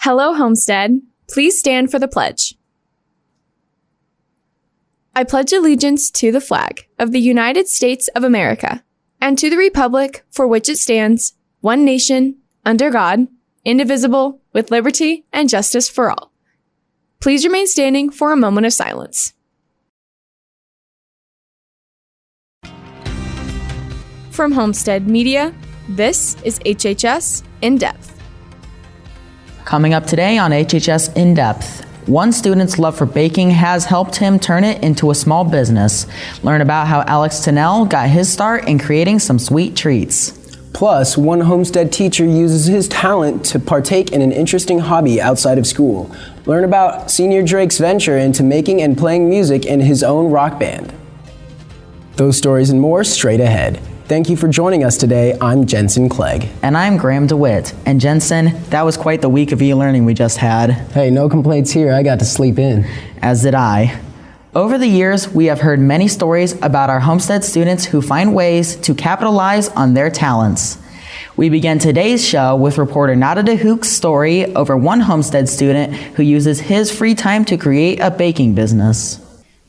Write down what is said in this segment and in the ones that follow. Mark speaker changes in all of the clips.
Speaker 1: Hello, Homestead. Please stand for the pledge. I pledge allegiance to the flag of the United States of America and to the republic for which it stands, one nation, under God, indivisible, with liberty and justice for all. Please remain standing for a moment of silence. From Homestead Media, this is HHS In Depth.
Speaker 2: Coming up today on HHS In Depth, one student's love for baking has helped him turn it into a small business. Learn about how Alex Tinnell got his start in creating some sweet treats.
Speaker 3: Plus, one Homestead teacher uses his talent to partake in an interesting hobby outside of school. Learn about Senior Drake's venture into making and playing music in his own rock band. Those stories and more straight ahead. Thank you for joining us today. I'm Jensen Clegg.
Speaker 2: And I'm Graham DeWitt. And Jensen, that was quite the week of e-learning we just had.
Speaker 3: Hey, no complaints here. I got to sleep in.
Speaker 2: As did I. Over the years, we have heard many stories about our Homestead students who find ways to capitalize on their talents. We begin today's show with reporter Nada DeHook's story over one Homestead student who uses his free time to create a baking business.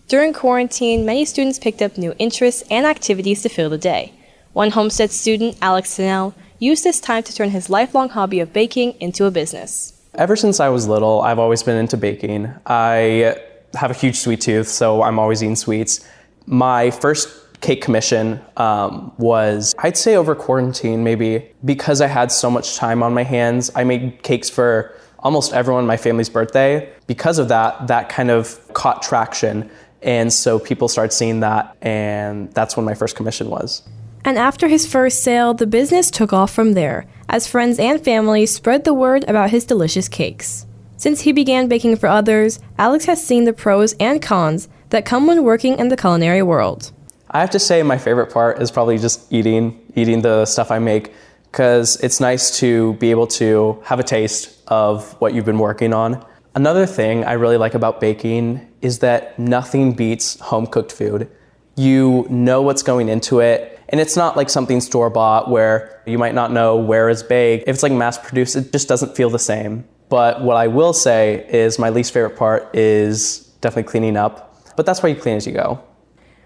Speaker 4: During quarantine, many students picked up new interests and activities to fill the day. One Homestead student, Alex Tinnell, used this time to turn his lifelong hobby of baking into a business.
Speaker 5: Ever since I was little, I've always been into baking. I have a huge sweet tooth, so I'm always eating sweets. My first cake commission was, I'd say over quarantine maybe, because I had so much time on my hands. I made cakes for almost everyone my family's birthday. Because of that, that kind of caught traction. And so people started seeing that, and that's when my first commission was.
Speaker 4: And after his first sale, the business took off from there, as friends and family spread the word about his delicious cakes. Since he began baking for others, Alex has seen the pros and cons that come when working in the culinary world.
Speaker 5: I have to say my favorite part is probably just eating the stuff I make, because it's nice to be able to have a taste of what you've been working on. Another thing I really like about baking is that nothing beats home-cooked food. You know what's going into it. And it's not like something store-bought where you might not know where it's baked. If it's like mass-produced, it just doesn't feel the same. But what I will say is my least favorite part is definitely cleaning up. But that's why you clean as you go.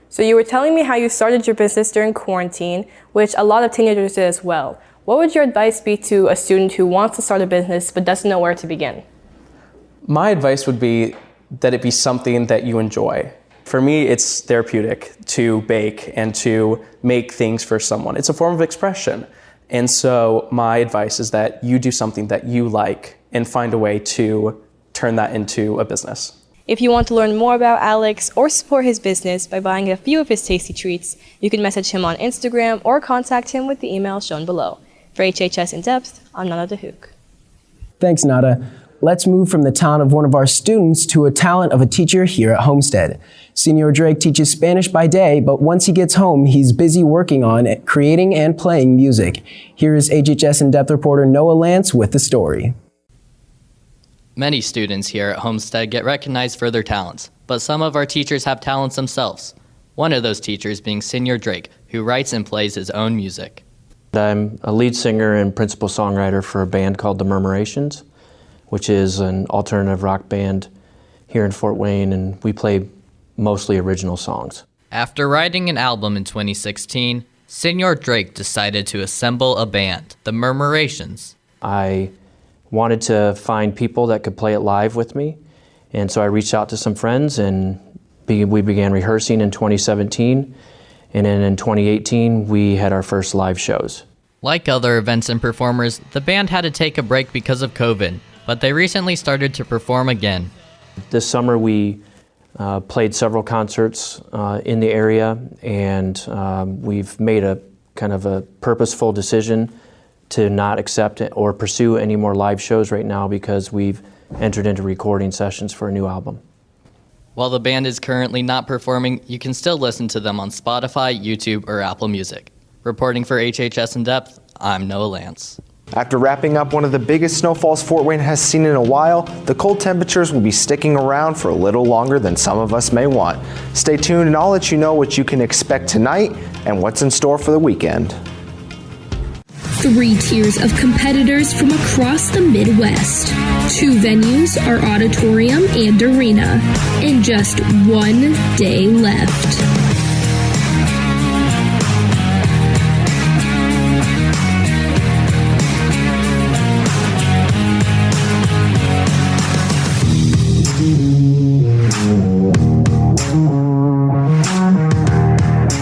Speaker 4: So you were telling me how you started your business during quarantine, which a lot of teenagers did as well. What would your advice be to a student who wants to start a business but doesn't know where to begin?
Speaker 5: My advice would be that it be something that you enjoy. For me, it's therapeutic to bake and to make things for someone. It's a form of expression. And so my advice is that you do something that you like and find a way to turn that into a business.
Speaker 4: If you want to learn more about Alex or support his business by buying a few of his tasty treats, you can message him on Instagram or contact him with the email shown below. For HHS In Depth, I'm Nada DeHook.
Speaker 3: Thanks, Nada. Let's move from the talent of one of our students to a talent of a teacher here at Homestead. Senior Drake teaches Spanish by day, but once he gets home, he's busy working on creating and playing music. Here is HHS In Depth reporter Noah Lance with the story.
Speaker 6: Many students here at Homestead get recognized for their talents, but some of our teachers have talents themselves. One of those teachers being Senior Drake, who writes and plays his own music.
Speaker 7: I'm a lead singer and principal songwriter for a band called The Murmurations, which is an alternative rock band here in Fort Wayne, and we play mostly original songs.
Speaker 6: After writing an album in 2016, Senior Drake decided to assemble a band, The Murmurations.
Speaker 7: I wanted to find people that could play it live with me, and so I reached out to some friends, and we began rehearsing in 2017, and then in 2018 we had our first live shows.
Speaker 6: Like other events and performers, the band had to take a break because of COVID, but they recently started to perform again.
Speaker 7: This summer we played several concerts in the area, and we've made a kind of a purposeful decision to not accept or pursue any more live shows right now because we've entered into recording sessions for a new album.
Speaker 6: While the band is currently not performing, you can still listen to them on Spotify, YouTube, or Apple Music. Reporting for HHS In Depth, I'm Noah Lance.
Speaker 8: After wrapping up one of the biggest snowfalls Fort Wayne has seen in a while, the cold temperatures will be sticking around for a little longer than some of us may want. Stay tuned and I'll let you know what you can expect tonight and what's in store for the weekend.
Speaker 9: 3 tiers of competitors from across the Midwest. 2 venues are auditorium and arena, and just 1 day left.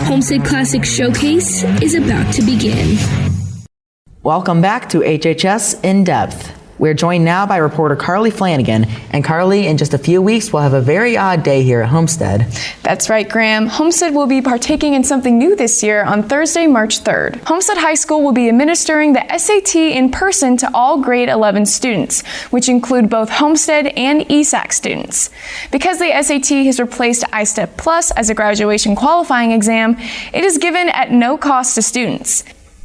Speaker 9: Homestead Classic Showcase is about to begin.
Speaker 2: Welcome back to HHS In Depth. We're joined now by reporter Carly Flanagan. And Carly, in just a few weeks, we'll have a very odd day here at Homestead.
Speaker 1: That's right, Graham. Homestead will be partaking in something new this year on Thursday, March 3rd. Homestead High School will be administering the SAT in person to all grade 11 students, which include both Homestead and ESAC students. Because the SAT has replaced iStep Plus as a graduation qualifying exam, it is given at no cost to students.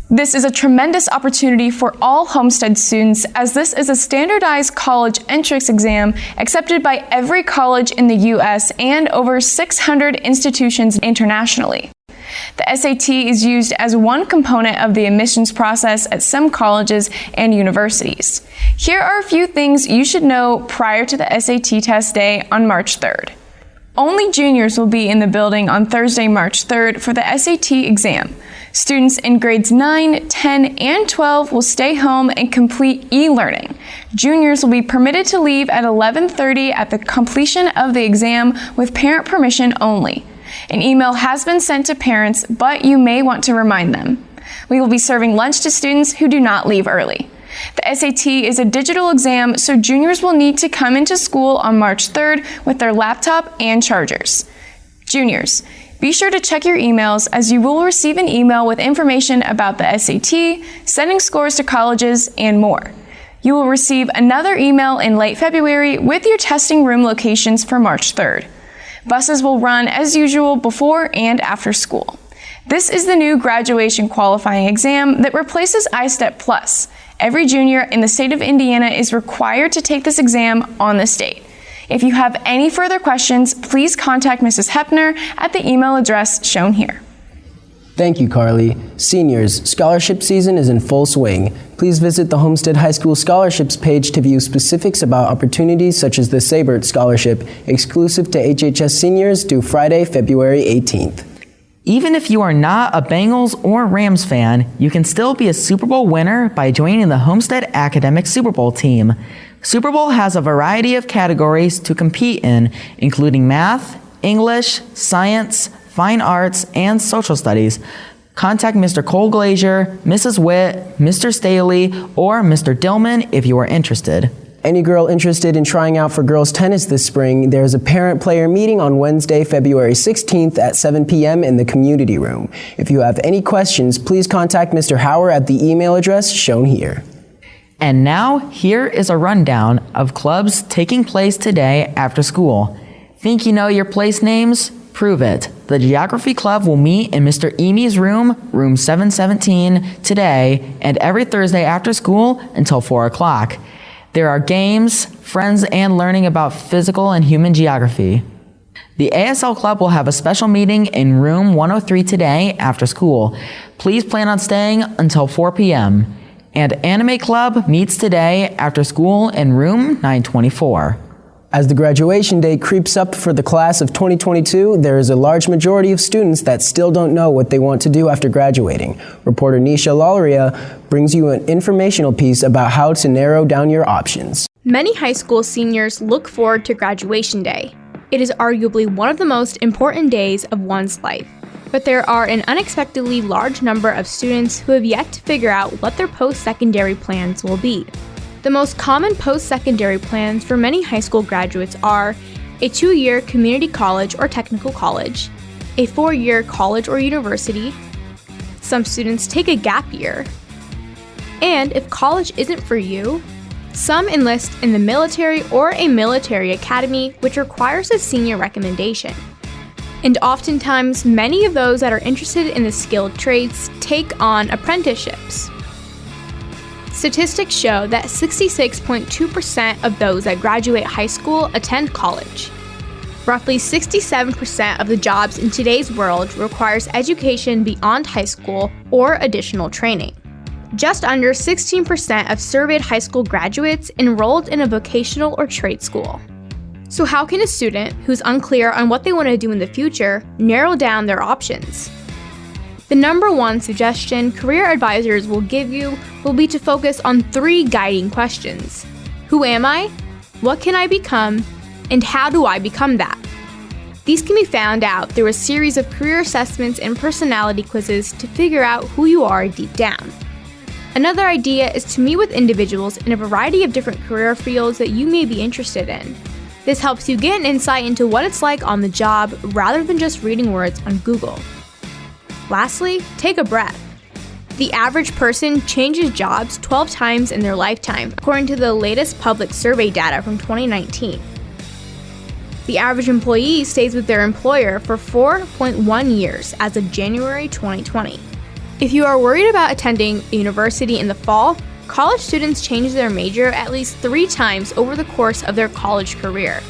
Speaker 1: This is a tremendous opportunity for all Homestead students, as this is a standardized college entrance exam accepted by every college in the U.S. and over 600 institutions internationally. The SAT is used as one component of the admissions process at some colleges and universities. Here are a few things you should know prior to the SAT test day on March 3rd. Only juniors will be in the building on Thursday, March 3rd for the SAT exam. Students in grades 9, 10, and 12 will stay home and complete e-learning. Juniors will be permitted to leave at 11:30 at the completion of the exam with parent permission only. An email has been sent to parents, but you may want to remind them. We will be serving lunch to students who do not leave early. The SAT is a digital exam, so juniors will need to come into school on March 3rd with their laptop and chargers. Juniors, be sure to check your emails, as you will receive an email with information about the SAT, sending scores to colleges, and more. You will receive another email in late February with your testing room locations for March 3rd. Buses will run as usual before and after school. This is the new graduation qualifying exam that replaces iStep Plus. Every junior in the state of Indiana is required to take this exam on this date. If you have any further questions, please contact Mrs. Hepner at the email address shown here.
Speaker 3: Thank you, Carly. Seniors, scholarship season is in full swing. Please visit the Homestead High School scholarships page to view specifics about opportunities such as the Sabert Scholarship, exclusive to HHS seniors, due Friday, February 18th.
Speaker 2: Even if you are not a Bengals or Rams fan, you can still be a Super Bowl winner by joining the Homestead Academic Super Bowl team. Super Bowl has a variety of categories to compete in, including math, English, science, fine arts, and social studies. Contact Mr. Cole Glazier, Mrs. Witt, Mr. Staley, or Mr. Dillman if you are interested.
Speaker 3: Any girl interested in trying out for girls tennis this spring, there's a parent-player meeting on Wednesday, February 16th at 7 p.m. in the community room. If you have any questions, please contact Mr. Hauer at the email address shown here.
Speaker 2: And now, here is a rundown of clubs taking place today after school. Think you know your place names? Prove it. The Geography Club will meet in Mr. Emy's room, room 717, today and every Thursday after school until 4 o'clock. There are games, friends, and learning about physical and human geography. The ASL Club will have a special meeting in room 103 today after school. Please plan on staying until 4 p.m. And Anime Club meets today after school in room 924.
Speaker 3: As the graduation date creeps up for the class of 2022, there is a large majority of students that still don't know what they want to do after graduating. Reporter Nisha Lalria brings you an informational piece about how to narrow down your options.
Speaker 10: Many high school seniors look forward to graduation day. It is arguably one of the most important days of one's life. But there are an unexpectedly large number of students who have yet to figure out what their post-secondary plans will be. The most common post-secondary plans for many high school graduates are a 2-year community college or technical college, a 4-year college or university. Some students take a gap year. And if college isn't for you, some enlist in the military or a military academy, which requires a senior recommendation. And oftentimes, many of those that are interested in the skilled trades take on apprenticeships. Statistics show that 66.2% of those that graduate high school attend college. Roughly 67% of the jobs in today's world requires education beyond high school or additional training. Just under 16% of surveyed high school graduates enrolled in a vocational or trade school. So how can a student who's unclear on what they want to do in the future narrow down their options? The number one suggestion career advisors will give you will be to focus on 3 guiding questions. Who am I? What can I become? And how do I become that? These can be found out through a series of career assessments and personality quizzes to figure out who you are deep down. Another idea is to meet with individuals in a variety of different career fields that you may be interested in. This helps you get an insight into what it's like on the job rather than just reading words on Google. Lastly, take a breath. The average person changes jobs 12 times in their lifetime, according to the latest public survey data from 2019. The average employee stays with their employer for 4.1 years as of January 2020. If you are worried about attending a university in the fall, college students change their major at least 3 times over the course of their college career.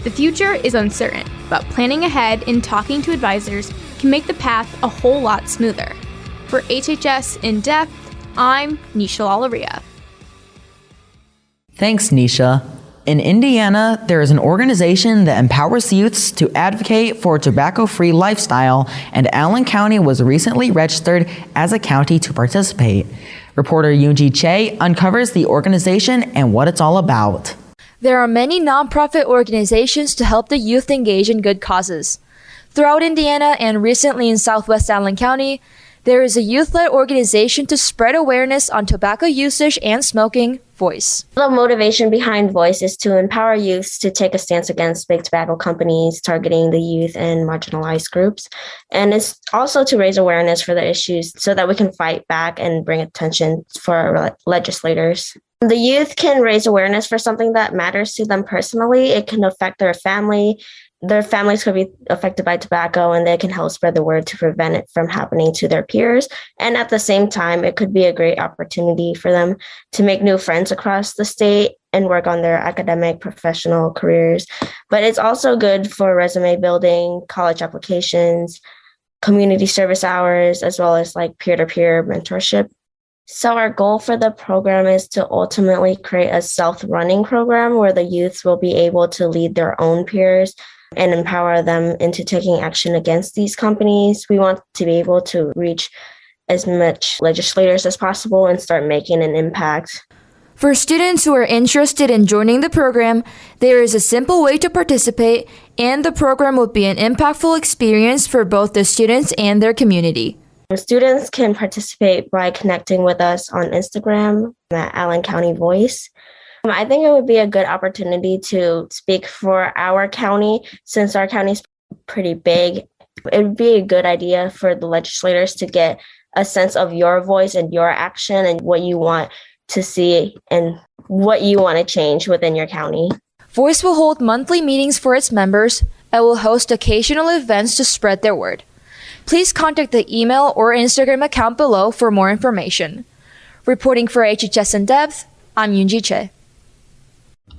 Speaker 10: The future is uncertain, but planning ahead and talking to advisors can make the path a whole lot smoother. For HHS In Depth, I'm Nisha Lalaria.
Speaker 2: Thanks, Nisha. In Indiana, there is an organization that empowers youths to advocate for a tobacco-free lifestyle, and Allen County was recently registered as a county to participate. Reporter Yoonji Che uncovers the organization and what it's all about.
Speaker 11: There are many nonprofit organizations to help the youth engage in good causes. Throughout Indiana and recently in Southwest Allen County, there is a youth-led organization to spread awareness on tobacco usage and smoking, Voice.
Speaker 12: The motivation behind Voice is to empower youths to take a stance against big tobacco companies targeting the youth and marginalized groups. And it's also to raise awareness for the issues so that we can fight back and bring attention for our legislators. The youth can raise awareness for something that matters to them personally. It can affect their family. Their families could be affected by tobacco, and they can help spread the word to prevent it from happening to their peers. And at the same time, it could be a great opportunity for them to make new friends across the state and work on their academic, professional careers. But it's also good for resume building, college applications, community service hours, as well as like peer-to-peer mentorship. So our goal for the program is to ultimately create a self-running program where the youths will be able to lead their own peers and empower them into taking action against these companies. We want to be able to reach as much legislators as possible and start making an impact.
Speaker 11: For students who are interested in joining the program, there is a simple way to participate, and the program will be an impactful experience for both the students and their community.
Speaker 12: Students can participate by connecting with us on Instagram at Allen County Voice. I think it would be a good opportunity to speak for our county since our county is pretty big. It would be a good idea for the legislators to get a sense of your voice and your action and what you want to see and what you want to change within your county.
Speaker 11: Voice will hold monthly meetings for its members and will host occasional events to spread their word. Please contact the email or Instagram account below for more information. Reporting for HHS In Depth, I'm Yoonji Che.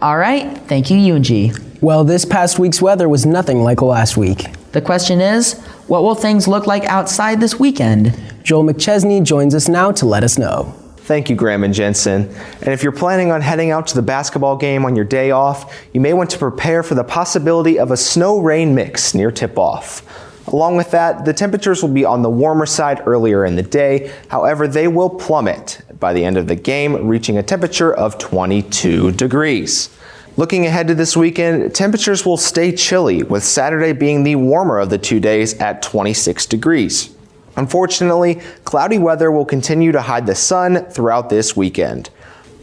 Speaker 2: All right, thank you, Yoonji.
Speaker 3: Well, this past week's weather was nothing like last week.
Speaker 2: The question is, what will things look like outside this weekend?
Speaker 3: Joel McChesney joins us now to let us know.
Speaker 8: Thank you, Graham and Jensen. And if you're planning on heading out to the basketball game on your day off, you may want to prepare for the possibility of a snow-rain mix near tip-off. Along with that, the temperatures will be on the warmer side earlier in the day. However, they will plummet by the end of the game, reaching a temperature of 22 degrees. Looking ahead to this weekend, temperatures will stay chilly, with Saturday being the warmer of the 2 days at 26 degrees. Unfortunately, cloudy weather will continue to hide the sun throughout this weekend.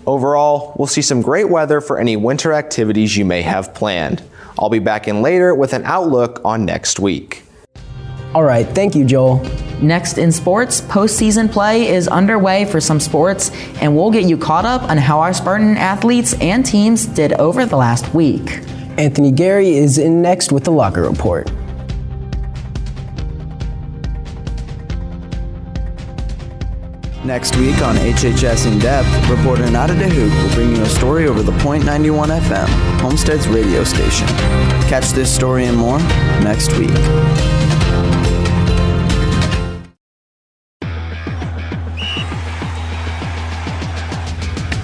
Speaker 8: Overall, we'll see some great weather for any winter activities you may have planned. I'll be back in later with an outlook on next week.
Speaker 3: All right, thank you, Joel.
Speaker 2: Next in sports, postseason play is underway for some sports, and we'll get you caught up on how our Spartan athletes and teams did over the last week.
Speaker 3: Anthony Gary is in next with the Locker Report.
Speaker 13: Next week on HHS In Depth, reporter Nada DeHook will bring you a story over the .91 FM, Homestead's radio station. Catch this story and more next week.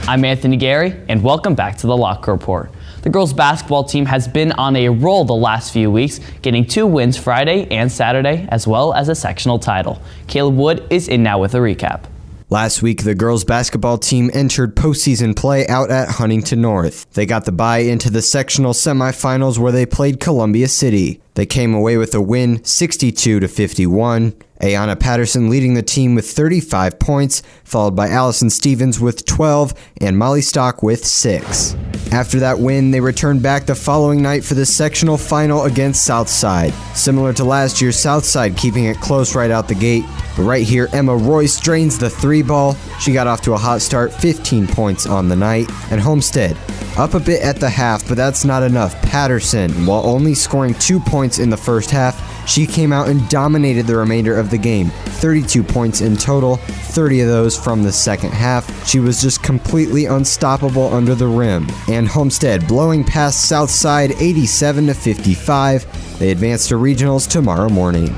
Speaker 14: I'm Anthony Gary, and welcome back to the Locker Report. The girls basketball team has been on a roll the last few weeks, getting 2 wins Friday and Saturday, as well as a sectional title. Caleb Wood is in now with a recap.
Speaker 15: Last week, the girls basketball team entered postseason play out at Huntington North. They got the bye into the sectional semifinals where they played Columbia City. They came away with a win, 62-51. Ayanna Patterson leading the team with 35 points, followed by Allison Stevens with 12 and Molly Stock with 6. After that win, they returned back the following night for the sectional final against Southside. Similar to last year, Southside keeping it close right out the gate. But right here, Emma Royce drains the 3 ball. She got off to a hot start, 15 points on the night. And Homestead up a bit at the half, but that's not enough. Patterson, while only scoring 2 points in the first half, she came out and dominated the remainder of the game. 32 points in total, 30 of those from the second half. She was just completely unstoppable under the rim. And Homestead blowing past Southside 87-55. They advance to regionals tomorrow morning.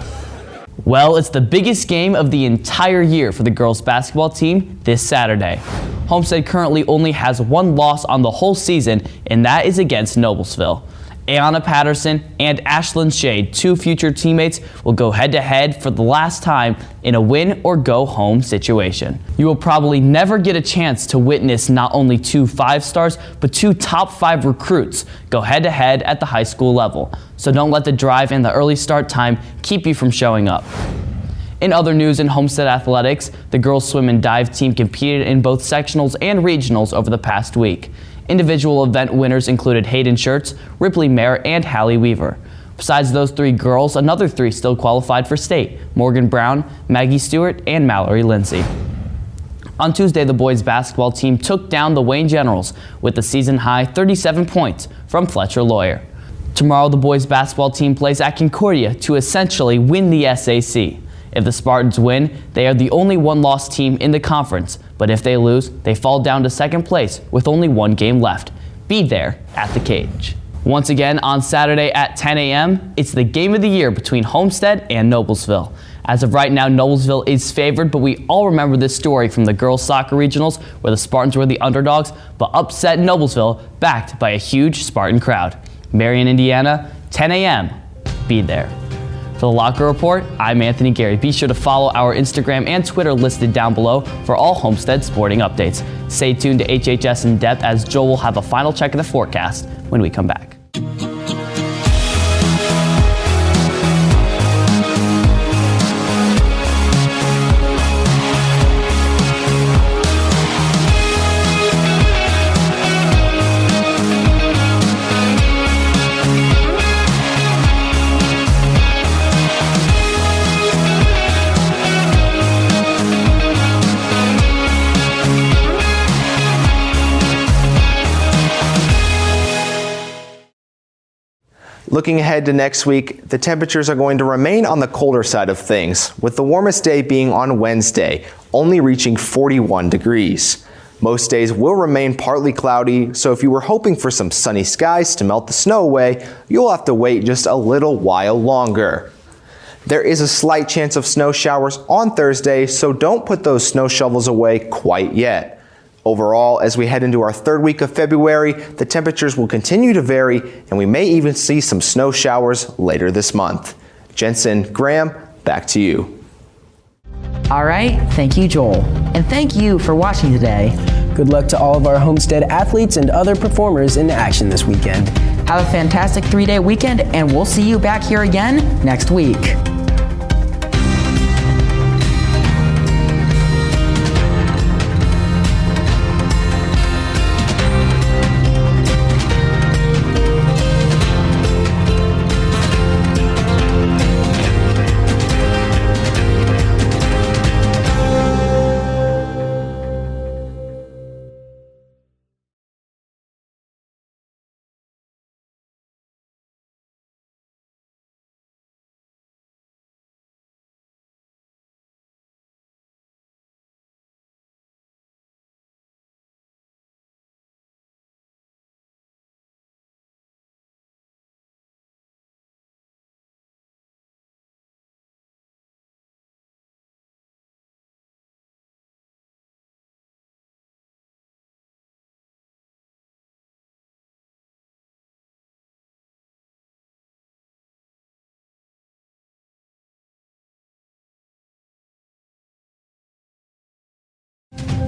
Speaker 14: Well, it's the biggest game of the entire year for the girls basketball team this Saturday. Homestead currently only has 1 loss on the whole season, and that is against Noblesville. Ayanna Patterson and Ashlyn Shade, 2 future teammates, will go head-to-head for the last time in a win-or-go-home situation. You will probably never get a chance to witness not only 2 5-stars, but 2 top 5 recruits go head-to-head at the high school level. So don't let the drive and the early start time keep you from showing up. In other news in Homestead athletics, the girls swim and dive team competed in both sectionals and regionals over the past week. Individual event winners included Hayden Schertz, Ripley Mayer, and Hallie Weaver. Besides those 3 girls, another 3 still qualified for state: Morgan Brown, Maggie Stewart, and Mallory Lindsay. On Tuesday, the boys basketball team took down the Wayne Generals with a season-high 37 points from Fletcher Lawyer. Tomorrow, the boys basketball team plays at Concordia to essentially win the SAC. If the Spartans win, they are the only 1-loss team in the conference, but if they lose, they fall down to second place with only 1 game left. Be there at the cage. Once again, on Saturday at 10 a.m., it's the game of the year between Homestead and Noblesville. As of right now, Noblesville is favored, but we all remember this story from the girls' soccer regionals where the Spartans were the underdogs, but upset Noblesville, backed by a huge Spartan crowd. Marion, Indiana, 10 a.m. Be there. For the Locker Report, I'm Anthony Gary. Be sure to follow our Instagram and Twitter listed down below for all Homestead sporting updates. Stay tuned to HHS In Depth as Joel will have a final check of the forecast when we come back.
Speaker 8: Looking ahead to next week, the temperatures are going to remain on the colder side of things, with the warmest day being on Wednesday, only reaching 41 degrees. Most days will remain partly cloudy, so if you were hoping for some sunny skies to melt the snow away, you'll have to wait just a little while longer. There is a slight chance of snow showers on Thursday, so don't put those snow shovels away quite yet. Overall, as we head into our 3rd week of February, the temperatures will continue to vary, and we may even see some snow showers later this month. Jensen, Graham, back to you.
Speaker 2: All right, thank you, Joel. And thank you for watching today.
Speaker 3: Good luck to all of our Homestead athletes and other performers in action this weekend.
Speaker 2: Have a fantastic 3-day weekend, and we'll see you back here again next week.